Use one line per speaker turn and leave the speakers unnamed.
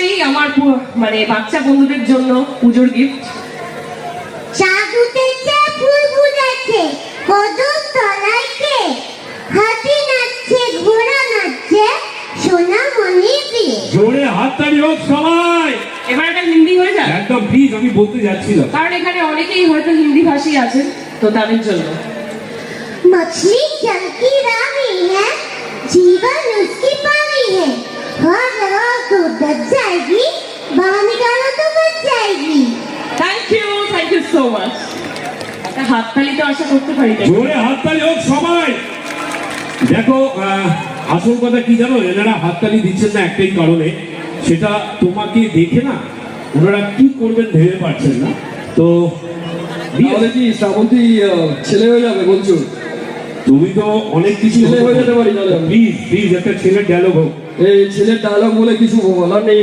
অবশ্যই আমার মানে বাচ্চা বন্ধুদের জন্য পুজোর গিফট।
চাঁদ উঠেছে, ফুল ফুটেছে, কদম তলায় কে? হাতি নাচছে, ঘোড়া নাচছে, সোনা মনি দিয়ে।
জোরে হাততালি হোক সবাই।
এবার এটা হিন্দি হয়ে যায়
একদম প্লিজ, আমি বলতে যাচ্ছিলাম
কারণ এখানে অনেকেই হয়তো হিন্দি ভাষী আছেন, তো তাদের জন্য।
मछली जल की रानी है, जीवन उसकी पानी है, हर रात तो डर जाएगी, बाहर निकालो तो बच जाएगी।
Thank you so much. একটা হাততালি তো আশা করতে পারি না।
জোরে হাততালি হোক সবাই। দেখো আসল কথা কি জানো, এনারা হাততালি দিচ্ছেন না একটাই কারণে, সেটা তোমাকে দেখে না ওনারা কি করবেন ভেবে পারছেন না। তো
তাহলে কি শ্রাবন্তী ছেলে হয়ে যাবে বলছো?
তুমি তো অনেক কিছু
ছেলে হয়ে যেতে পারি তাহলে আমি।
প্লিজ প্লিজ একটা ছেলের ডায়লগ হোক।
এই ছেলের ডায়লগ বলে কিছু বলার নেই।